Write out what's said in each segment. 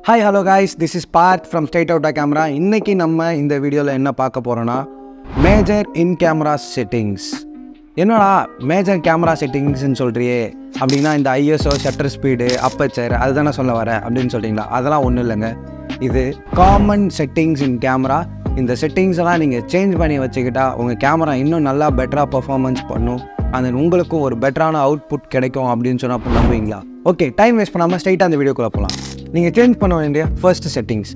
Hi hello guys, this is Parth from state out camera. இன்றைக்கி நம்ம இந்த வீடியோவில் என்ன பார்க்க போகிறோன்னா மேஜர் இன் கேமரா செட்டிங்ஸ். என்னடா மேஜர் கேமரா செட்டிங்ஸ்ன்னு சொல்கிறியே அப்படின்னா இந்த ஐஎஸ்ஓ, ஷட்டர் ஸ்பீடு, அப்பச்சர் அதுதானே சொல்ல வரேன் அப்படின்னு சொல்கிறீங்களா? அதெல்லாம் ஒன்றும் இல்லைங்க. இது காமன் செட்டிங்ஸ் இன் கேமரா. இந்த செட்டிங்ஸ் எல்லாம் நீங்கள் சேஞ்ச் பண்ணி வச்சுக்கிட்டா உங்கள் கேமரா இன்னும் நல்லா பெட்டராக பர்ஃபார்மன்ஸ் பண்ணும். அந்த உங்களுக்கும் ஒரு பெட்டரான அவுட்புட் கிடைக்கும் அப்படின்னு சொன்னால் அப்போ நம்புவீங்களா? ஓகே, டைம் வேஸ்ட் பண்ணாமல் ஸ்ட்ரைட்டாக அந்த வீடியோக்குள்ளே போகலாம். நீங்கள் சேஞ்ச் பண்ண வேண்டிய first settings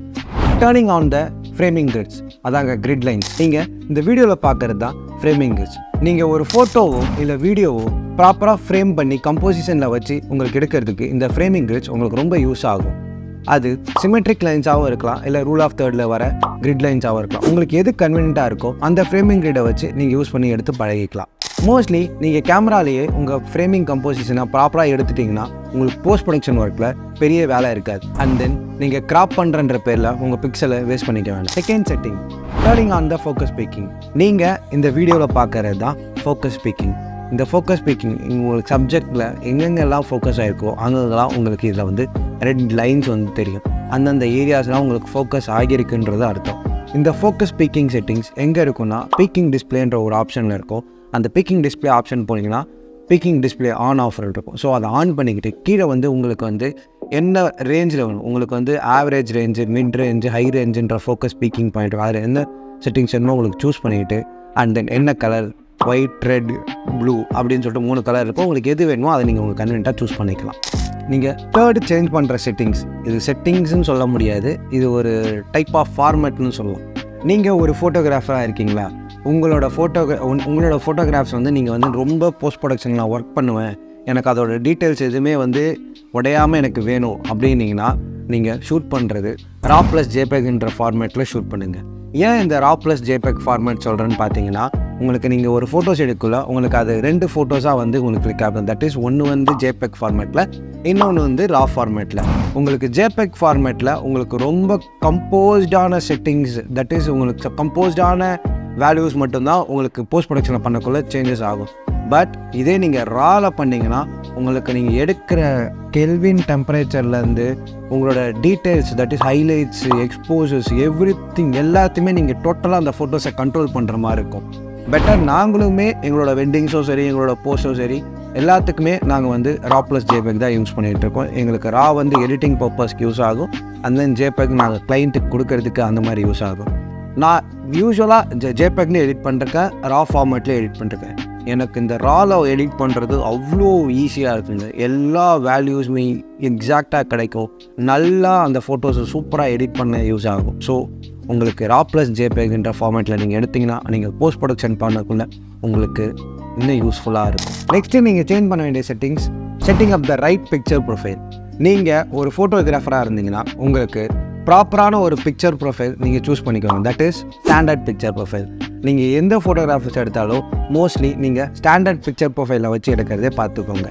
turning on the framing grids. அதாங்க கிரிட் லைன்ஸ். நீங்கள் இந்த வீடியோவில் பார்க்குறது தான் ஃப்ரேமிங் கிரிட்ஸ். நீங்கள் ஒரு ஃபோட்டோவோ இல்லை வீடியோவோ ப்ராப்பராக ஃப்ரேம் பண்ணி கம்போசிஷனில் வச்சு உங்களுக்கு எடுக்கிறதுக்கு இந்த ஃப்ரேமிங் கிரிட்ஸ் உங்களுக்கு ரொம்ப யூஸ் ஆகும். அது சிமெட்ரிக் லைன்ஸாகவும் இருக்கலாம், இல்லை ரூல் ஆஃப் தேர்டில் வர கிரிட் லைன்ஸாகவும் இருக்கலாம். உங்களுக்கு எது கன்வீனியண்ட்டாக இருக்கோ அந்த ஃப்ரேமிங் கிரிட்டை வச்சு நீங்கள் யூஸ் பண்ணி எடுத்து பழகிக்கலாம். மோஸ்ட்லி நீங்கள் கேமராலேயே உங்கள் ஃப்ரேமிங் கம்போசிஷனை ப்ராப்பராக எடுத்துட்டிங்கன்னா உங்களுக்கு போஸ்ட் ப்ரொடக்ஷன் ஒர்க்கில் பெரிய வேலை இருக்காது. அண்ட் தென் நீங்கள் கிராப் பண்ணுறன்ற பேரில் உங்கள் பிக்சலை வேஸ்ட் பண்ணிக்க வேண்டாம். Second setting turning on the focus speaking. நீங்கள் இந்த வீடியோவில் பார்க்குறது தான் ஃபோக்கஸ் ஸ்பீக்கிங். இந்த ஃபோக்கஸ் ஸ்பீக்கிங் உங்களுக்கு சப்ஜெக்டில் எங்கெங்கெல்லாம் ஃபோக்கஸ் ஆகிருக்கோ அங்கெல்லாம் உங்களுக்கு இதில் வந்து ரெட் லைன்ஸ் வந்து தெரியும். அந்தந்த ஏரியாஸ்லாம் உங்களுக்கு ஃபோக்கஸ் ஆகியிருக்குன்றது அர்த்தம். இந்த ஃபோக்கஸ் ஸ்பீக்கிங் செட்டிங்ஸ் எங்கே இருக்குன்னா பீக்கிங் டிஸ்பிளேன்ற ஒரு ஆப்ஷனில் இருக்கும். அந்த பீக்கிங் டிஸ்பிளே ஆப்ஷன் போனீங்கன்னா பீக்கிங் டிஸ்பிளே ஆன் ஆஃபர் இருக்கும். ஸோ அதை ஆன் பண்ணிக்கிட்டு கீழே வந்து உங்களுக்கு வந்து என்ன ரேஞ்சில் வேணும், உங்களுக்கு வந்து average range, mid range, high ரேஞ்சுன்ற ஃபோக்கஸ் ஸ்பீக்கிங் பாயிண்ட் அதில் என்ன செட்டிங்ஸ் வேணுமோ உங்களுக்கு சூஸ் பண்ணிக்கிட்டு அண்ட் தென் என்ன கலர், ஒயிட், ரெட், ப்ளூ அப்படின்னு சொல்லிட்டு 3 கலர் இருக்கும். உங்களுக்கு எது வேணுமோ அதை நீங்கள் உங்களுக்கு கன்வீனியண்ட்டாக சூஸ் பண்ணிக்கலாம். நீங்கள் தேர்டு சேஞ்ச் பண்ணுற செட்டிங்ஸ், இது செட்டிங்ஸ்ன்னு சொல்ல முடியாது, இது ஒரு டைப் ஆஃப் ஃபார்மேட்னு சொல்லலாம். நீங்கள் ஒரு ஃபோட்டோகிராஃபராக இருக்கீங்களா, உங்களோட ஃபோட்டோகிராஃப்ஸ் வந்து நீங்கள் வந்து ரொம்ப போஸ்ட் ப்ரொடக்ஷனில் ஒர்க் பண்ணுவேன், எனக்கு அதோட டீட்டெயில்ஸ் எதுவுமே வந்து உடையாமல் எனக்கு வேணும் அப்படின்னீங்கன்னா நீங்கள் ஷூட் பண்ணுறது ரா ப்ளஸ் ஜேபெக்ன்ற ஃபார்மேட்டில் ஷூட் பண்ணுங்கள். ஏன் இந்த ரா ப்ளஸ் ஜேபெக் ஃபார்மேட் சொல்கிறேன்னு பார்த்தீங்கன்னா, உங்களுக்கு நீங்கள் ஒரு ஃபோட்டோஸ் எடுக்கல உங்களுக்கு அது 2 ஃபோட்டோஸாக வந்து உங்களுக்கு கிளிக் ஆகும். தட் இஸ் ஒன்று வந்து ஜேபெக் ஃபார்மேட்டில், இன்னொன்று வந்து ரா ஃபார்மேட்டில். உங்களுக்கு ஜேபெக் ஃபார்மேட்டில் உங்களுக்கு ரொம்ப கம்போஸ்டான செட்டிங்ஸ், தட் இஸ் உங்களுக்கு கம்போஸ்டான வேல்யூஸ் மட்டும்தான் உங்களுக்கு போஸ்ட் ப்ரொடக்ஷனில் பண்ணக்குள்ளே சேஞ்சஸ் ஆகும். பட் இதே நீங்கள் ராவில் பண்ணிங்கன்னா உங்களுக்கு நீங்கள் எடுக்கிற கெல்வின் டெம்பரேச்சர்லேருந்து உங்களோட details, that is highlights, exposures, everything எல்லாத்தையுமே நீங்கள் டோட்டலாக அந்த ஃபோட்டோஸை கண்ட்ரோல் பண்ணுற மாதிரி இருக்கும். பெட்டர் நாங்களுமே எங்களோட வெட்டிங்ஸோ சரி, எங்களோட போஸ்ட்டோ சரி, எல்லாத்துக்குமே நாங்கள் வந்து ரா ப்ளஸ் ஜேபெக் தான் யூஸ் பண்ணிகிட்டு இருக்கோம். எங்களுக்கு ரா வந்து எடிட்டிங் பர்பஸ்க்கு யூஸ் ஆகும், அண்ட் தென் ஜேபெக் நாங்கள் கிளைண்ட்டுக்கு கொடுக்கறதுக்கு அந்த மாதிரி யூஸ் ஆகும். நான் யூஸ்வலாக ஜேபெக்னு எடிட் பண்ணிருக்கேன், ரா ஃபார்மேட்லேயே எடிட் பண்ணிருக்கேன். எனக்கு இந்த ராவில் எடிட் பண்ணுறது அவ்வளோ ஈஸியாக இருக்குங்க. எல்லா வேல்யூஸுமே எக்ஸாக்டாக கிடைக்கும். நல்லா அந்த ஃபோட்டோஸை சூப்பராக எடிட் பண்ண யூஸ் ஆகும். ஸோ உங்களுக்கு ரா ப்ளஸ் ஜேபெக்ன்ற ஃபார்மேட்டில் நீங்கள் எடுத்திங்கன்னா நீங்கள் போஸ்ட் ப்ரொடக்ஷன் பண்ணக்குள்ள உங்களுக்கு இன்னும் யூஸ்ஃபுல்லாக இருக்கும். நெக்ஸ்ட்டு நீங்கள் சேஞ்ச் பண்ண வேண்டிய settings setting up the right picture profile. நீங்கள் ஒரு ஃபோட்டோகிராஃபராக இருந்தீங்கன்னா உங்களுக்கு ப்ராப்பரான ஒரு பிக்சர் ப்ரொஃபைல் நீங்கள் சூஸ் பண்ணிக்கோங்க. That is standard picture profile. நீங்கள் எந்த ஃபோட்டோகிராஃபர்ஸ் எடுத்தாலும் மோஸ்ட்லி நீங்கள் ஸ்டாண்டர்ட் பிக்சர் ப்ரொஃபைலில் வச்சு எடுக்கிறதே பார்த்துக்கோங்க.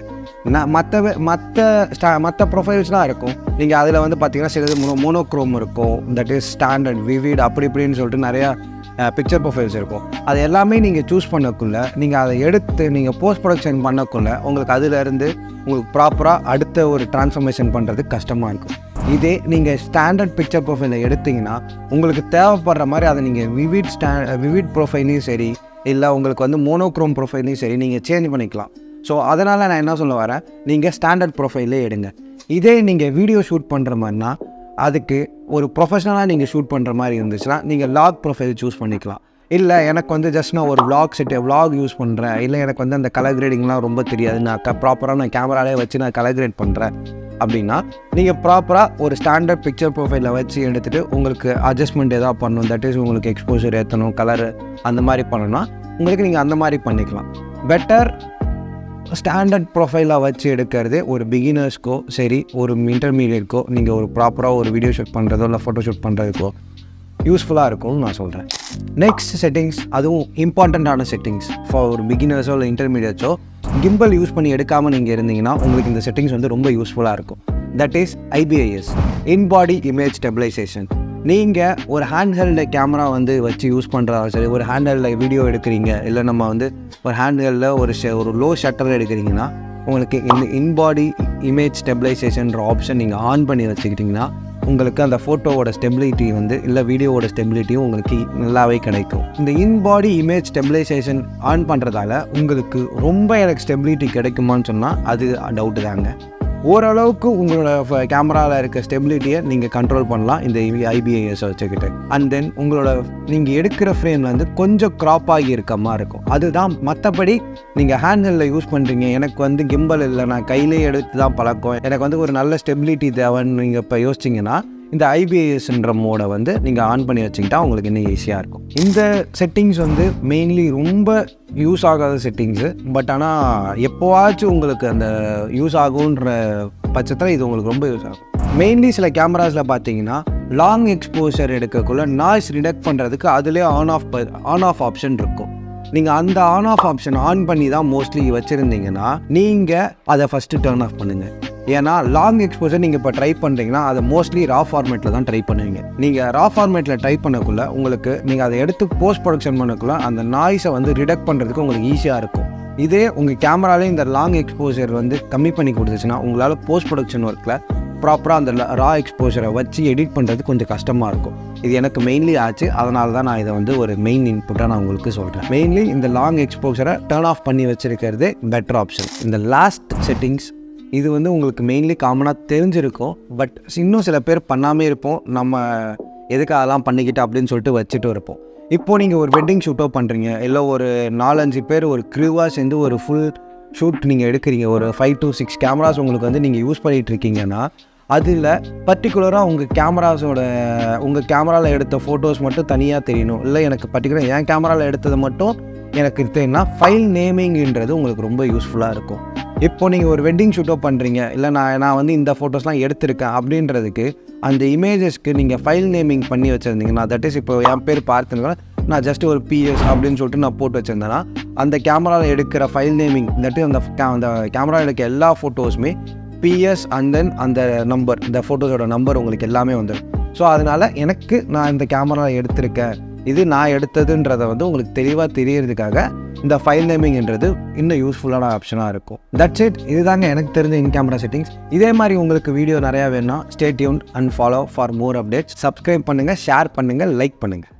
மற்ற ப்ரொஃபைல்ஸ்லாம் இருக்கும். நீங்கள் அதில் வந்து பார்த்தீங்கன்னா சிலது மோனோக்ரோம் இருக்கும், தட் இஸ் ஸ்டாண்டர்ட், விவிட், அப்படி இப்படின்னு சொல்லிட்டு நிறையா பிக்சர் ப்ரொஃபைல்ஸ் இருக்கும். அது எல்லாமே நீங்கள் சூஸ் பண்ணக்குள்ளே நீங்கள் அதை எடுத்து நீங்கள் போஸ்ட் ப்ரொடக்ஷன் பண்ணக்குள்ளே உங்களுக்கு அதிலேருந்து உங்களுக்கு ப்ராப்பராக அடுத்த ஒரு ட்ரான்ஸ்ஃபர்மேஷன் பண்ணுறதுக்கு கஷ்டமாக இருக்கும். இதே நீங்கள் ஸ்டாண்டர்ட் பிக்சர் ப்ரொஃபைலை எடுத்திங்கன்னா உங்களுக்கு தேவைப்படுற மாதிரி அதை நீங்கள் விவிட் ப்ரொஃபைலையும் சரி, இல்லை உங்களுக்கு வந்து மோனோக்ரோம் ப்ரொஃபைலையும் சரி நீங்கள் சேஞ்ச் பண்ணிக்கலாம். ஸோ அதனால் நான் என்ன சொல்ல வரேன், நீங்கள் ஸ்டாண்டர்ட் ப்ரொஃபைலே எடுங்க. இதே நீங்கள் வீடியோ ஷூட் பண்ணுற மாதிரினா அதுக்கு ஒரு ப்ரொஃபஷனலாக நீங்கள் ஷூட் பண்ணுற மாதிரி இருந்துச்சுன்னா நீங்கள் லாக் ப்ரொஃபைல் சூஸ் பண்ணிக்கலாம். இல்லை எனக்கு வந்து ஜஸ்ட் நான் ஒரு விளாக் யூஸ் பண்ணுறேன், இல்லை எனக்கு வந்து அந்த கலர் கிரேடிங்லாம் ரொம்ப தெரியாது, நான் ப்ராப்பராக நான் கேமராலே வச்சு நான் கலர் கிரேட் பண்ணுறேன் அப்படின்னா நீங்கள் ப்ராப்பராக ஒரு ஸ்டாண்டர்ட் பிக்சர் ப்ரொஃபைலில் வச்சு எடுத்துகிட்டு உங்களுக்கு அட்ஜஸ்ட்மெண்ட் எதாவது பண்ணணும், தட் இஸ் உங்களுக்கு எக்ஸ்போசர் ஏற்றணும், கலரு அந்த மாதிரி பண்ணணும்னா உங்களுக்கு நீங்கள் அந்த மாதிரி பண்ணிக்கலாம். பெட்டர் ஸ்டாண்டர்ட் ப்ரொஃபைலாக வச்சு எடுக்கிறது ஒரு பிகினர்ஸ்க்கோ சரி, ஒரு இன்டர்மீடியட்க்கோ நீங்கள் ஒரு ப்ராப்பராக ஒரு வீடியோ ஷூட் பண்ணுறதோ இல்லை ஃபோட்டோ ஷூட் பண்ணுறதுக்கோ யூஸ்ஃபுல்லாக இருக்கும்னு நான் சொல்கிறேன். நெக்ஸ்ட் செட்டிங்ஸ், அதுவும் இம்பார்ட்டண்ட்டான செட்டிங்ஸ் ஃபார் ஒரு பிகினர்ஸோ இல்லை இன்டர்மீடியட்ஸோ, கிம்பல் யூஸ் பண்ணி எடுக்காமல் நீங்கள் இருந்தீங்கன்னா உங்களுக்கு இந்த செட்டிங்ஸ் வந்து ரொம்ப யூஸ்ஃபுல்லாக இருக்கும். That is IBIS, in body image stabilisation. நீங்கள் ஒரு ஹேண்ட்ஹெல்டு கேமரா வந்து வச்சு யூஸ் பண்ணுறதா சரி, ஒரு ஹேண்ட்ஹெல்டில் வீடியோ எடுக்கிறீங்க, இல்லை நம்ம வந்து ஒரு ஹேண்ட்ஹெல்டில் ஒரு லோ ஷட்டர் எடுக்கிறீங்கன்னா உங்களுக்கு இந்த இன் பாடி இமேஜ் ஸ்டெபிலைசேஷன்ற ஆப்ஷன் நீங்கள் ஆன் பண்ணி வச்சுக்கிட்டிங்கன்னா உங்களுக்கு அந்த ஃபோட்டோவோட ஸ்டெபிலிட்டி வந்து இல்லை வீடியோவோட ஸ்டெபிலிட்டியும் உங்களுக்கு நல்லாவே கிடைக்கும். இந்த இன்பாடி இமேஜ் ஸ்டெபிலைசேஷன் ஆன் பண்ணுறதால உங்களுக்கு ரொம்ப எனக்கு ஸ்டெபிலிட்டி கிடைக்குமான்னு சொன்னால் அது டவுட்டு தாங்க. ஓரளவுக்கு உங்களோட கேமராவில் இருக்க ஸ்டெபிலிட்டியை நீங்கள் கண்ட்ரோல் பண்ணலாம் இந்த ஐபிஐஎஸை வச்சுக்கிட்டு. அண்ட் தென் உங்களோட நீங்கள் எடுக்கிற ஃப்ரேம் வந்து கொஞ்சம் க்ராப் ஆகி இருக்க மாதிரி இருக்கும். அதுதான். மற்றபடி நீங்கள் ஹேண்டில் யூஸ் பண்ணுறீங்க, எனக்கு வந்து கிம்பல் இல்லை, நான் கையிலே எடுத்து தான் பழக்கம், எனக்கு வந்து ஒரு நல்ல ஸ்டெபிலிட்டி தேவைன்னு நீங்கள் இப்போ யோசிச்சிங்கன்னா இந்த ஐபிஐஎஸ்ன்ற மோடை வந்து நீங்கள் ஆன் பண்ணி வச்சுக்கிட்டா உங்களுக்கு இன்னும் ஈஸியாக இருக்கும். இந்த செட்டிங்ஸ் வந்து மெயின்லி ரொம்ப யூஸ் ஆகாத செட்டிங்ஸு. பட் ஆனால் எப்போவாச்சும் உங்களுக்கு அந்த யூஸ் ஆகுன்ற பட்சத்தில் இது உங்களுக்கு ரொம்ப யூஸ் ஆகும். மெயின்லி சில கேமராஸில் பார்த்தீங்கன்னா லாங் எக்ஸ்போஷர் எடுக்கக்குள்ள நாய்ஸ் ரிடக்ட் பண்ணுறதுக்கு அதிலே ஆன் ஆஃப் ஆப்ஷன் இருக்கும். நீங்கள் அந்த ஆன் ஆஃப் ஆப்ஷன் ஆன் பண்ணி தான் மோஸ்ட்லி வச்சுருந்தீங்கன்னா நீங்கள் அதை ஃபஸ்ட்டு டர்ன் ஆஃப் பண்ணுங்கள். ஏன்னா லாங் எக்ஸ்போஷர் நீங்கள் இப்போ ட்ரை பண்ணுறீங்கன்னா அதை மோஸ்ட்லி ரா ஃபார்மேட்டில் தான் ட்ரை பண்ணுவீங்க. நீங்கள் ரா ஃபார்மேட்டில் ட்ரை பண்ணக்குள்ள உங்களுக்கு நீங்கள் அதை எடுத்து போஸ்ட் ப்ரொடக்ஷன் பண்ணக்குள்ள அந்த நாய்ஸை வந்து ரிடக்ட் பண்ணுறதுக்கு உங்களுக்கு ஈஸியாக இருக்கும். இதே உங்கள் கேமராலே இந்த லாங் எக்ஸ்போஷர் வந்து கம்மி பண்ணி கொடுத்துச்சுன்னா உங்களால் போஸ்ட் ப்ரொடக்ஷன் ஒர்க்கில் ப்ராப்பராக அந்த ரா எக்ஸ்போஷரை வச்சு எடிட் பண்ணுறது கொஞ்சம் கஷ்டமாக இருக்கும். இது எனக்கு மெயின்லி ஆச்சு. அதனால தான் நான் இதை வந்து ஒரு மெயின் இன்புட்டாக நான் உங்களுக்கு சொல்கிறேன். மெயின்லி இந்த லாங் எக்ஸ்போஷரை டர்ன் ஆஃப் பண்ணி வச்சுருக்கிறது பெட்டர் ஆப்ஷன். இந்த லாஸ்ட் செட்டிங்ஸ் இது வந்து உங்களுக்கு மெயின்லி காமனாக தெரிஞ்சிருக்கும். பட் இன்னும் சில பேர் பண்ணாமல் இருப்போம், நம்ம எதுக்கு அதெல்லாம் பண்ணிக்கிட்டு அப்படின்னு சொல்லிட்டு வச்சுட்டு இருப்போம். இப்போது நீங்கள் ஒரு வெட்டிங் ஷூட்டோ பண்ணுறீங்க, இல்லை ஒரு 4-5 பேர் ஒரு க்ரூவாக சேர்ந்து ஒரு ஃபுல் ஷூட் நீங்கள் எடுக்கிறீங்க, ஒரு 5 to 6 கேமராஸ் உங்களுக்கு வந்து நீங்கள் யூஸ் பண்ணிகிட்ருக்கீங்கன்னா அதில் பர்டிகுலராக உங்கள் கேமராவில் எடுத்த ஃபோட்டோஸ் மட்டும் தனியாக தெரியணும். இல்லை எனக்கு பர்டிகுலராக என் கேமராவில் எடுத்தது மட்டும் எனக்கு தெரியும்னா ஃபைல் நேமிங்கிறது உங்களுக்கு ரொம்ப யூஸ்ஃபுல்லாக இருக்கும். இப்போ நீங்கள் ஒரு வெட்டிங் ஷூட்டோ பண்ணுறீங்க, இல்லை நான் வந்து இந்த ஃபோட்டோஸ்லாம் எடுத்திருக்கேன் அப்படின்றதுக்கு அந்த இமேஜஸ்க்கு நீங்கள் ஃபைல் நேமிங் பண்ணி வச்சுருந்தீங்கன்னா, தட் இஸ் இப்போ என் பேர் பார்த்துன்னா நான் ஜஸ்ட் ஒரு பிஎஸ் அப்படின்னு சொல்லிட்டு நான் போட்டு வச்சுருந்தேன்னா அந்த கேமராவில் எடுக்கிற ஃபைல் நேமிங் தட்டு அந்த கேமராவில் எடுக்க எல்லா ஃபோட்டோஸுமே பிஎஸ் அண்ட் தென் அந்த நம்பர், இந்த ஃபோட்டோஸோட நம்பர் உங்களுக்கு எல்லாமே வந்துடும். ஸோ அதனால் நான் இந்த கேமராவில் எடுத்திருக்கேன், இது நான் எடுத்ததுன்றதை வந்து உங்களுக்கு தெளிவாக தெரியறதுக்காக இந்த ஃபைல் நேமிங்ன்றது இன்னும் யூஸ்ஃபுல்லான ஆப்ஷனாக இருக்கும். That's it. இதுதாங்க எனக்கு தெரிஞ்ச இன் கேமரா செட்டிங்ஸ். இதே மாதிரி உங்களுக்கு வீடியோ நிறையா வேணும்னா stay tuned and follow for more updates. Subscribe பண்ணுங்கள், ஷேர் பண்ணுங்கள், லைக் பண்ணுங்கள்.